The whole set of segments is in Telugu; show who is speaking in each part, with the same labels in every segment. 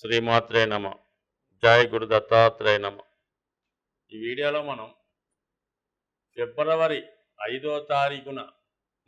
Speaker 1: శ్రీమాత్రే నమ. జై గురు దత్తాత్రేయ నమ. ఈ వీడియోలో మనం ఫిబ్రవరి 5వ తారీఖున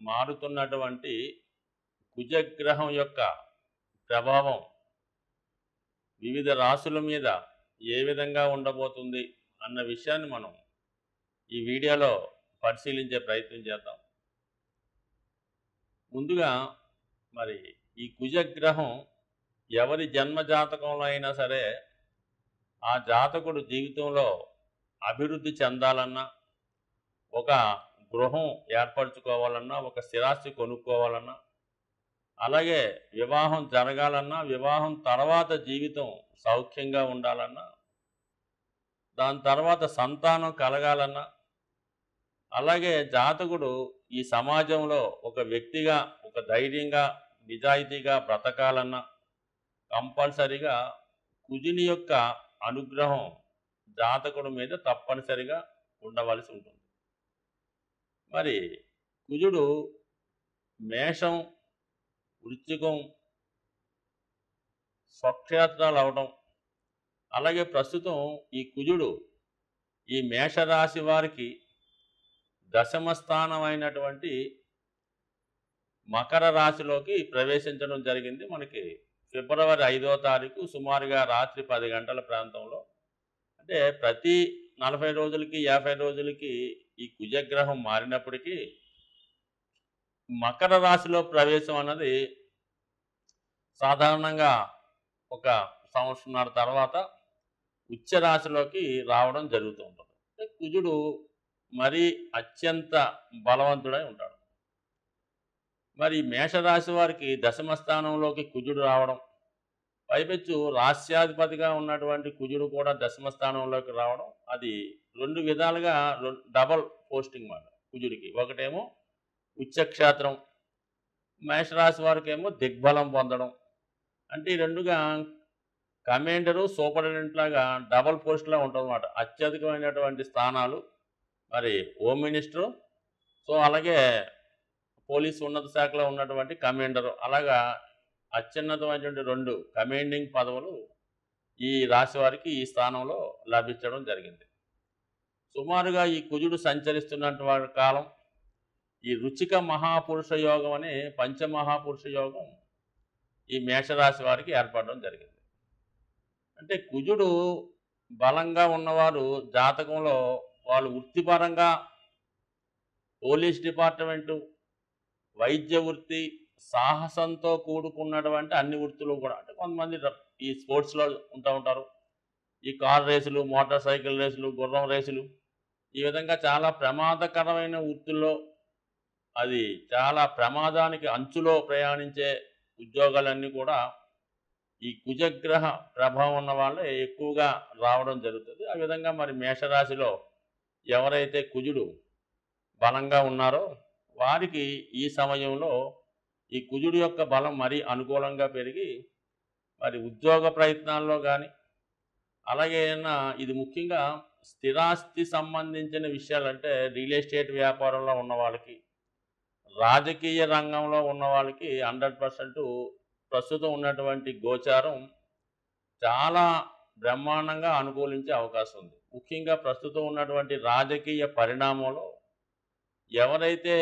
Speaker 1: మారుతున్నటువంటి కుజగ్రహం యొక్క ప్రభావం వివిధ రాశుల మీద ఏ విధంగా ఉండబోతుంది అన్న విషయాన్ని మనం ఈ వీడియోలో పరిశీలించే ప్రయత్నం చేద్దాం. ముందుగా మరి ఈ కుజగ్రహం ఎవరి జన్మ జాతకంలో అయినా సరే ఆ జాతకుడు జీవితంలో అభివృద్ధి చెందాలన్నా, ఒక గృహం ఏర్పరచుకోవాలన్నా, ఒక స్థిరాస్తి కొనుక్కోవాలన్నా, అలాగే వివాహం జరగాలన్నా, వివాహం తర్వాత జీవితం సౌఖ్యంగా ఉండాలన్నా, దాని తర్వాత సంతానం కలగాలన్నా, అలాగే జాతకుడు ఈ సమాజంలో ఒక వ్యక్తిగా, ఒక ధైర్యంగా, నిజాయితీగా బ్రతకాలన్నా కంపల్సరిగా కుజుని యొక్క అనుగ్రహం జాతకుడి మీద తప్పనిసరిగా ఉండవలసి ఉంటుంది. మరి కుజుడు మేషం, వృశ్చికం స్వక్షేత్రాలు అవడం, అలాగే ప్రస్తుతం ఈ కుజుడు ఈ మేషరాశి వారికి దశమ స్థానం అయినటువంటి మకర రాశిలోకి ప్రవేశించడం జరిగింది. మనకి ఫిబ్రవరి 5వ తారీఖు సుమారుగా రాత్రి 10 గంటల ప్రాంతంలో. అంటే ప్రతి 40 రోజులకి 50 రోజులకి ఈ కుజగ్రహం మారినప్పటికీ మకర రాశిలో ప్రవేశం అన్నది సాధారణంగా ఒక సంవత్సరంన్నర తర్వాత ఉచ్చ రాశిలోకి రావడం జరుగుతూ ఉంటుంది. కుజుడు మరీ అత్యంత బలవంతుడై ఉంటాడు. మరి మేషరాశి వారికి దశమ స్థానంలోకి కుజుడు రావడం, పైపెచ్చు రాస్యాధిపతిగా ఉన్నటువంటి కుజుడు కూడా దశమ స్థానంలోకి రావడం, అది రెండు విధాలుగా డబల్ పోస్టింగ్ మాట కుజుడికి. ఒకటేమో ఉచ్చక్షేత్రం, మేషరాశి వారికి ఏమో దిగ్బలం పొందడం. అంటే ఈ రెండుగా కమాండరు సూపరింటెండెంట్ లాగా డబల్ పోస్ట్లా ఉంటుందన్నమాట. అత్యధికమైనటువంటి స్థానాలు మరి హోమ్ మినిస్టరు, సో అలాగే పోలీసు ఉన్నత శాఖలో ఉన్నటువంటి కమాండరు, అలాగా అత్యున్నతమైనటువంటి రెండు కమాండింగ్ పదవులు ఈ రాశి వారికి ఈ స్థానంలో లభించడం జరిగింది. సుమారుగా ఈ కుజుడు సంచరిస్తున్నటువంటి కాలం ఈ రుచిక మహాపురుష యోగం అనే పంచమహాపురుష యోగం ఈ మేషరాశి వారికి ఏర్పడడం జరిగింది. అంటే కుజుడు బలంగా ఉన్నవారు జాతకంలో వాళ్ళు వృత్తిపరంగా పోలీస్ డిపార్ట్మెంటు, వైద్య వృత్తి, సాహసంతో కూడుకున్నటువంటి అన్ని వృత్తులు కూడా, అంటే కొంతమంది ఈ స్పోర్ట్స్లో ఉంటారు, ఈ కార్ రేసులు, మోటార్ సైకిల్ రేసులు, గుర్రం రేసులు, ఈ విధంగా చాలా ప్రమాదకరమైన వృత్తుల్లో, అది చాలా ప్రమాదానికి అంచులో ప్రయాణించే ఉద్యోగాలన్నీ కూడా ఈ కుజగ్రహ ప్రభావం ఉన్న వాళ్ళే ఎక్కువగా రావడం జరుగుతుంది. ఆ విధంగా మరి మేషరాశిలో ఎవరైతే కుజుడు బలంగా ఉన్నారో వారికి ఈ సమయంలో ఈ కుజుడు యొక్క బలం మరీ అనుకూలంగా పెరిగి మరి ఉద్యోగ ప్రయత్నాల్లో కానీ, అలాగే ఇది ముఖ్యంగా స్థిరాస్తి సంబంధించిన విషయాలంటే రియల్ ఎస్టేట్ వ్యాపారంలో ఉన్న వాళ్ళకి, రాజకీయ రంగంలో ఉన్న వాళ్ళకి 100% ప్రస్తుతం ఉన్నటువంటి గోచారం చాలా బ్రహ్మాండంగా అనుకూలించే అవకాశం ఉంది. ముఖ్యంగా ప్రస్తుతం ఉన్నటువంటి రాజకీయ పరిణామంలో ఎవరైతే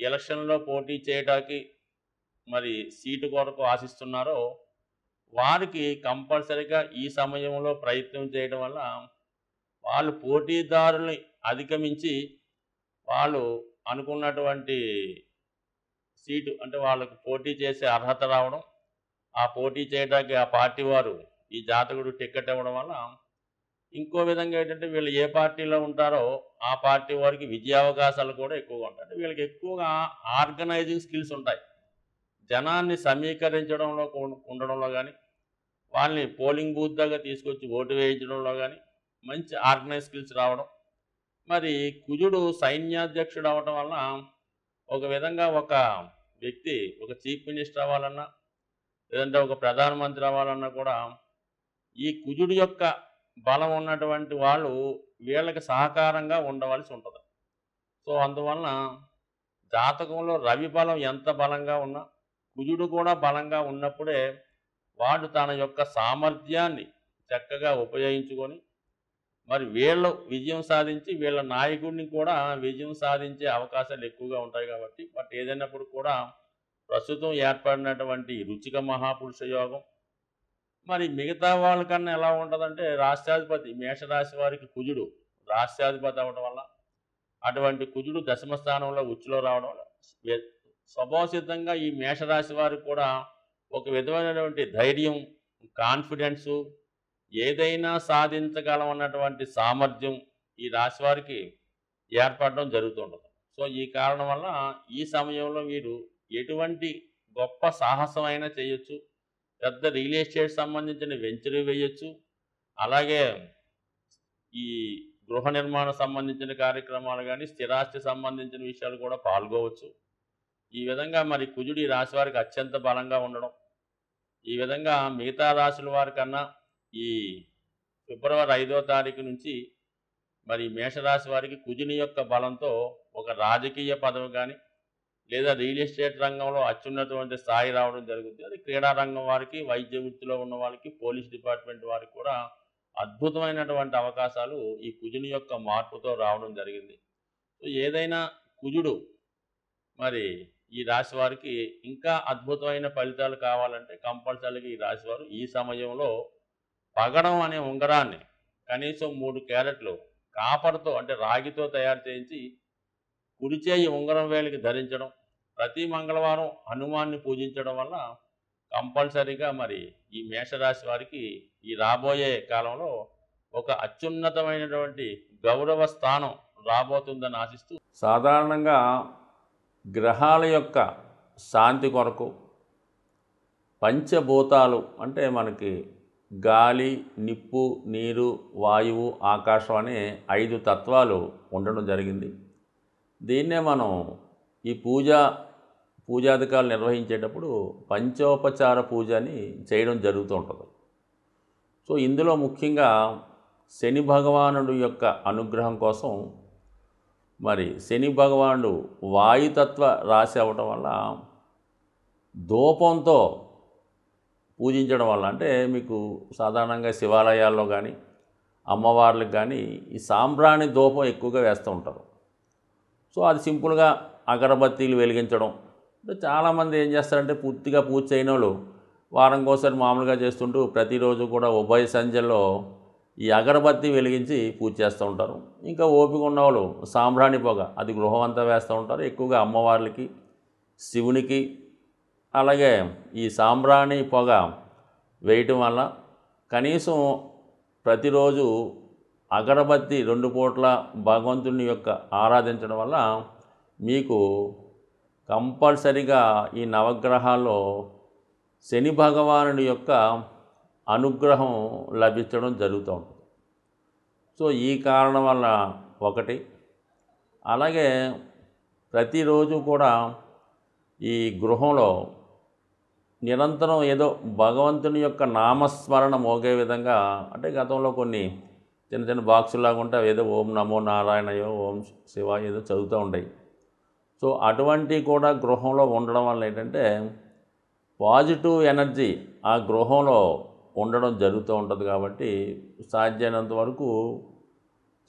Speaker 1: ఎలక్షన్లో పోటీ చేయడానికి మరి సీటు కొరకు ఆశిస్తున్నారో వారికి కంపల్సరిగా ఈ సమయంలో ప్రయత్నం చేయడం వల్ల వాళ్ళు పోటీదారుల్ని అధిగమించి వాళ్ళు అనుకున్నటువంటి సీటు, అంటే వాళ్ళకు పోటీ చేసే అర్హత రావడం, ఆ పోటీ చేయడానికి ఆ పార్టీ వారు ఈ జాతకుడు టికెట్ ఇవ్వడం వల్ల ఇంకో విధంగా ఏంటంటే వీళ్ళు ఏ పార్టీలో ఉంటారో ఆ పార్టీ వారికి విజయావకాశాలు కూడా ఎక్కువగా ఉంటాయి. అంటే వీళ్ళకి ఎక్కువగా ఆర్గనైజింగ్ స్కిల్స్ ఉంటాయి. జనాన్ని సమీకరించడంలో ఉండడంలో కానీ, వాళ్ళని పోలింగ్ బూత్ దగ్గర తీసుకొచ్చి ఓటు వేయించడంలో కానీ మంచి ఆర్గనైజ్ స్కిల్స్ రావడం. మరి కుజుడు సైన్యాధ్యక్షుడు అవడం వలన ఒక విధంగా ఒక వ్యక్తి ఒక చీఫ్ మినిస్టర్ అవ్వాలన్నా, లేదంటే ఒక ప్రధానమంత్రి అవ్వాలన్నా కూడా ఈ కుజుడు యొక్క బలం ఉన్నటువంటి వాళ్ళు వీళ్ళకి సహకారంగా ఉండవలసి ఉంటుంది. సో అందువలన జాతకంలో రవి బలం ఎంత బలంగా ఉన్నా, కుజుడు కూడా బలంగా ఉన్నప్పుడే వాడు తన యొక్క సామర్థ్యాన్ని చక్కగా ఉపయోగించుకొని మరి వీళ్ళు విజయం సాధించి వీళ్ళ నాయకుడిని కూడా విజయం సాధించే అవకాశాలు ఎక్కువగా ఉంటాయి కాబట్టి బట్ ఏదైనప్పుడు కూడా ప్రస్తుతం ఏర్పడినటువంటి రుచిక మహాపురుష యోగం మరి మిగతా వాళ్ళకన్నా ఎలా ఉంటుందంటే రాష్ట్రాధిపతి మేషరాశి వారికి కుజుడు రాష్ట్రాధిపతి అవ్వడం వల్ల అటువంటి కుజుడు దశమ స్థానంలో ఉచ్చులో రావడం వల్ల స్వభావసిద్ధంగా ఈ మేషరాశి వారికి కూడా ఒక విధమైనటువంటి ధైర్యం కాన్ఫిడెన్సు ఏదైనా సాధించగలం అన్నటువంటి సామర్థ్యం ఈ రాశి వారికి ఏర్పడడం జరుగుతుంటుంది. సో ఈ కారణం వల్ల ఈ సమయంలో మీరు ఎటువంటి గొప్ప సాహసం అయినా చేయొచ్చు, పెద్ద రియల్ ఎస్టేట్ సంబంధించిన వెంచర్ వేయచ్చు, అలాగే ఈ గృహ నిర్మాణం సంబంధించిన కార్యక్రమాలు కానీ స్థిరాస్తి సంబంధించిన విషయాలు కూడా పాల్గొవచ్చు. ఈ విధంగా మరి కుజుడు ఈ రాశి వారికి అత్యంత బలంగా ఉండడం, ఈ విధంగా మిగతా రాశుల వారికన్నా ఈ ఫిబ్రవరి 5వ తారీఖు నుంచి మరి మేషరాశి వారికి కుజుని యొక్క బలంతో ఒక రాజకీయ పదవి కానీ లేదా రియల్ ఎస్టేట్ రంగంలో అత్యున్నతమైన స్థాయి రావడం జరుగుతుంది. అది క్రీడా రంగం వారికి, వైద్య వృత్తిలో ఉన్న వాళ్ళకి, పోలీస్ డిపార్ట్మెంట్ వారికి కూడా అద్భుతమైనటువంటి అవకాశాలు ఈ కుజుని యొక్క మార్పుతో రావడం జరిగింది. సో ఏదైనా కుజుడు మరి ఈ రాశి వారికి ఇంకా అద్భుతమైన ఫలితాలు కావాలంటే కంపల్సరీగా ఈ రాశి వారు ఈ సమయంలో పగడం అనే ఉంగరాన్ని కనీసం 3 క్యారెట్లు కాపర్తో అంటే రాగితో తయారు చేయించి కుడిచేయి ఉంగరం వేలికి ధరించడం, ప్రతి మంగళవారం హనుమాన్ని పూజించడం వల్ల కంపల్సరీగా మరి ఈ మేషరాశి వారికి ఈ రాబోయే కాలంలో ఒక అత్యున్నతమైనటువంటి గౌరవ స్థానం రాబోతుందని ఆశిస్తూ సాధారణంగా గ్రహాల యొక్క శాంతి కొరకు పంచభూతాలు అంటే మనకి గాలి, నిప్పు, నీరు, వాయువు, ఆకాశం అనే 5 తత్వాలు ఉండడం జరిగింది. దీన్నే మనం ఈ పూజాధికాలు నిర్వహించేటప్పుడు పంచోపచార పూజ అని చేయడం జరుగుతూ ఉంటుంది. సో ఇందులో ముఖ్యంగా శని భగవానుడు యొక్క అనుగ్రహం కోసం మరి శని భగవానుడు వాయుతత్వ రాశి అవ్వటం వల్ల ధూపంతో పూజించడం వల్ల అంటే మీకు సాధారణంగా శివాలయాల్లో కానీ అమ్మవార్లకు కానీ ఈ సాంబ్రాణి ధూపం ఎక్కువగా వేస్తూ ఉంటారు. సో అది సింపుల్గా అగరబత్తీలు వెలిగించడం. అంటే చాలామంది ఏం చేస్తారంటే పూర్తిగా పూజ చేయని వాళ్ళు వారంకోసారి మామూలుగా చేస్తుంటూ ప్రతిరోజు కూడా ఉభయ సంధ్యల్లో ఈ అగరబత్తి వెలిగించి పూజ చేస్తూ ఉంటారు. ఇంకా ఓపిక ఉన్నవాళ్ళు సాంబ్రాణి పొగ అది గృహం అంతా వేస్తూ ఉంటారు. ఎక్కువగా అమ్మవార్లకి, శివునికి అలాగే ఈ సాంబ్రాణి పొగ వేయటం వల్ల కనీసం ప్రతిరోజు అగరబత్తి 2 పూట్ల భగవంతుని యొక్క ఆరాధించడం వల్ల మీకు కంపల్సరిగా ఈ నవగ్రహాల్లో శని భగవానుడి యొక్క అనుగ్రహం లభించడం జరుగుతూ ఉంటుంది. సో ఈ కారణం వల్ల ఒకటి, అలాగే ప్రతిరోజు కూడా ఈ గృహంలో నిరంతరం ఏదో భగవంతుని యొక్క నామస్మరణ మోగే విధంగా అంటే గతంలో కొన్ని చిన్న చిన్న బాక్సులాగా ఉంటే ఏదో ఓం నమో నారాయణయో ఓం శివాయ ఏదో చదువుతూ ఉంటాయి. సో అటువంటి కూడా గృహంలో ఉండడం వల్ల ఏంటంటే పాజిటివ్ ఎనర్జీ ఆ గృహంలో ఉండడం జరుగుతూ ఉంటుంది. కాబట్టి సాధ్యమైనంత వరకు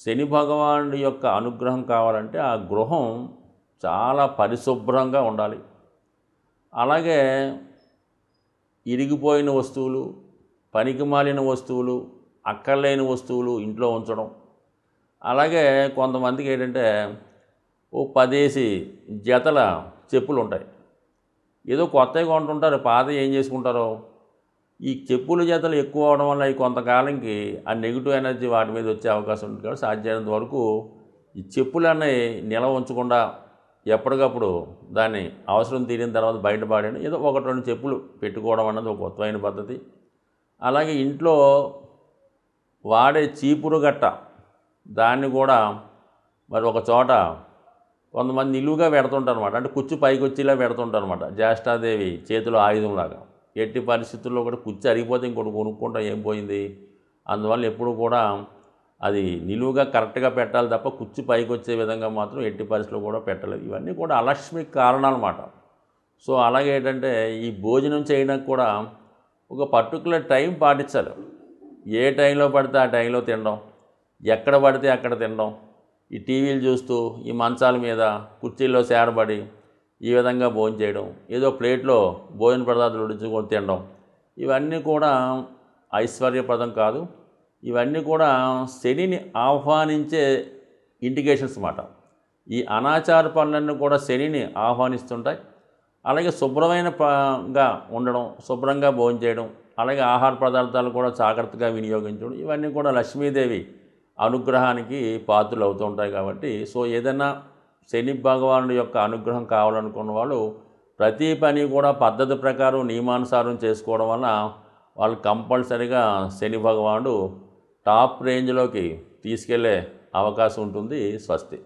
Speaker 1: శని భగవానుడి యొక్క అనుగ్రహం కావాలంటే ఆ గృహం చాలా పరిశుభ్రంగా ఉండాలి. అలాగే ఇరిగిపోయిన వస్తువులు, పనికిమాలిన వస్తువులు, అక్కర్లేని వస్తువులు ఇంట్లో ఉంచడం. అలాగే కొంతమందికి ఏంటంటే ఓ 10 జతల చెప్పులు ఉంటాయి, ఏదో కొత్తవి కొంటుంటారు, పాత ఏం చేసుకుంటారో. ఈ చెప్పుల జతలు ఎక్కువ అవడం వల్ల ఈ కొంతకాలంకి ఆ నెగిటివ్ ఎనర్జీ వాటి మీద వచ్చే అవకాశం ఉంటుంది. కాబట్టి సాధ్యమైనంత వరకు ఈ చెప్పులన్నీ నిల్వ ఉంచకుండా ఎప్పటికప్పుడు దాన్ని అవసరం తీరిన తర్వాత బయటపడేయండి. ఏదో 1-2 చెప్పులు పెట్టుకోవడం అన్నది ఒక కొత్తమైన పద్ధతి. అలాగే ఇంట్లో వాడే చీపురు గట్ట దాన్ని కూడా మరి ఒక చోట కొంతమంది నిలువుగా పెడుతుంటారు అనమాట. అంటే కుచ్చు పైకి వచ్చేలా పెడుతుంటారు అనమాట. జ్యేష్ఠాదేవి చేతిలో ఆయుధంలాగా. ఎట్టి పరిస్థితుల్లో కూడా కుచ్చు అరిగిపోతే ఇంకోటి కొనుక్కుంటాం ఏం పోయింది. అందువల్ల ఎప్పుడు కూడా అది నిలువుగా కరెక్ట్గా పెట్టాలి తప్ప కుచ్చు పైకి వచ్చే విధంగా మాత్రం ఎట్టి పరిస్థితుల్లో కూడా పెట్టలేదు. ఇవన్నీ కూడా అలక్ష్మికి కారణాలు అన్నమాట. సో అలాగే ఏంటంటే ఈ భోజనం చేయడానికి కూడా ఒక పర్టికులర్ టైం పాటించాలి. ఏ టైంలో పడితే ఆ టైంలో తినడం, ఎక్కడ పడితే అక్కడ తినడం, ఈ టీవీలు చూస్తూ ఈ మంచాల మీద కుర్చీల్లో సేరబడి ఈ విధంగా భోంచేయడం, ఏదో ప్లేట్లో భోజన పదార్థాలు ఉడించుకొని తినడం, ఇవన్నీ కూడా ఐశ్వర్యప్రదం కాదు. ఇవన్నీ కూడా శనిని ఆహ్వానించే ఇండికేషన్స్ అన్నమాట. ఈ అనాచార పనులన్నీ కూడా శనిని ఆహ్వానిస్తుంటాయి. అలాగే శుభ్రమైనగా ఉండడం, శుభ్రంగా భోంచేయడం, అలాగే ఆహార పదార్థాలు కూడా జాగ్రత్తగా వినియోగించడం, ఇవన్నీ కూడా లక్ష్మీదేవి అనుగ్రహానికి పాత్రలు అవుతూ ఉంటాయి. కాబట్టి ఏదైనా శని భగవానుడి యొక్క అనుగ్రహం కావాలనుకున్న వాళ్ళు ప్రతి పని కూడా పద్ధతి ప్రకారం నియమానుసారం చేసుకోవడం వల్ల వాళ్ళు కంపల్సరీగా శని భగవానుడు టాప్ రేంజ్లోకి తీసుకెళ్లే అవకాశం ఉంటుంది. స్వస్తి.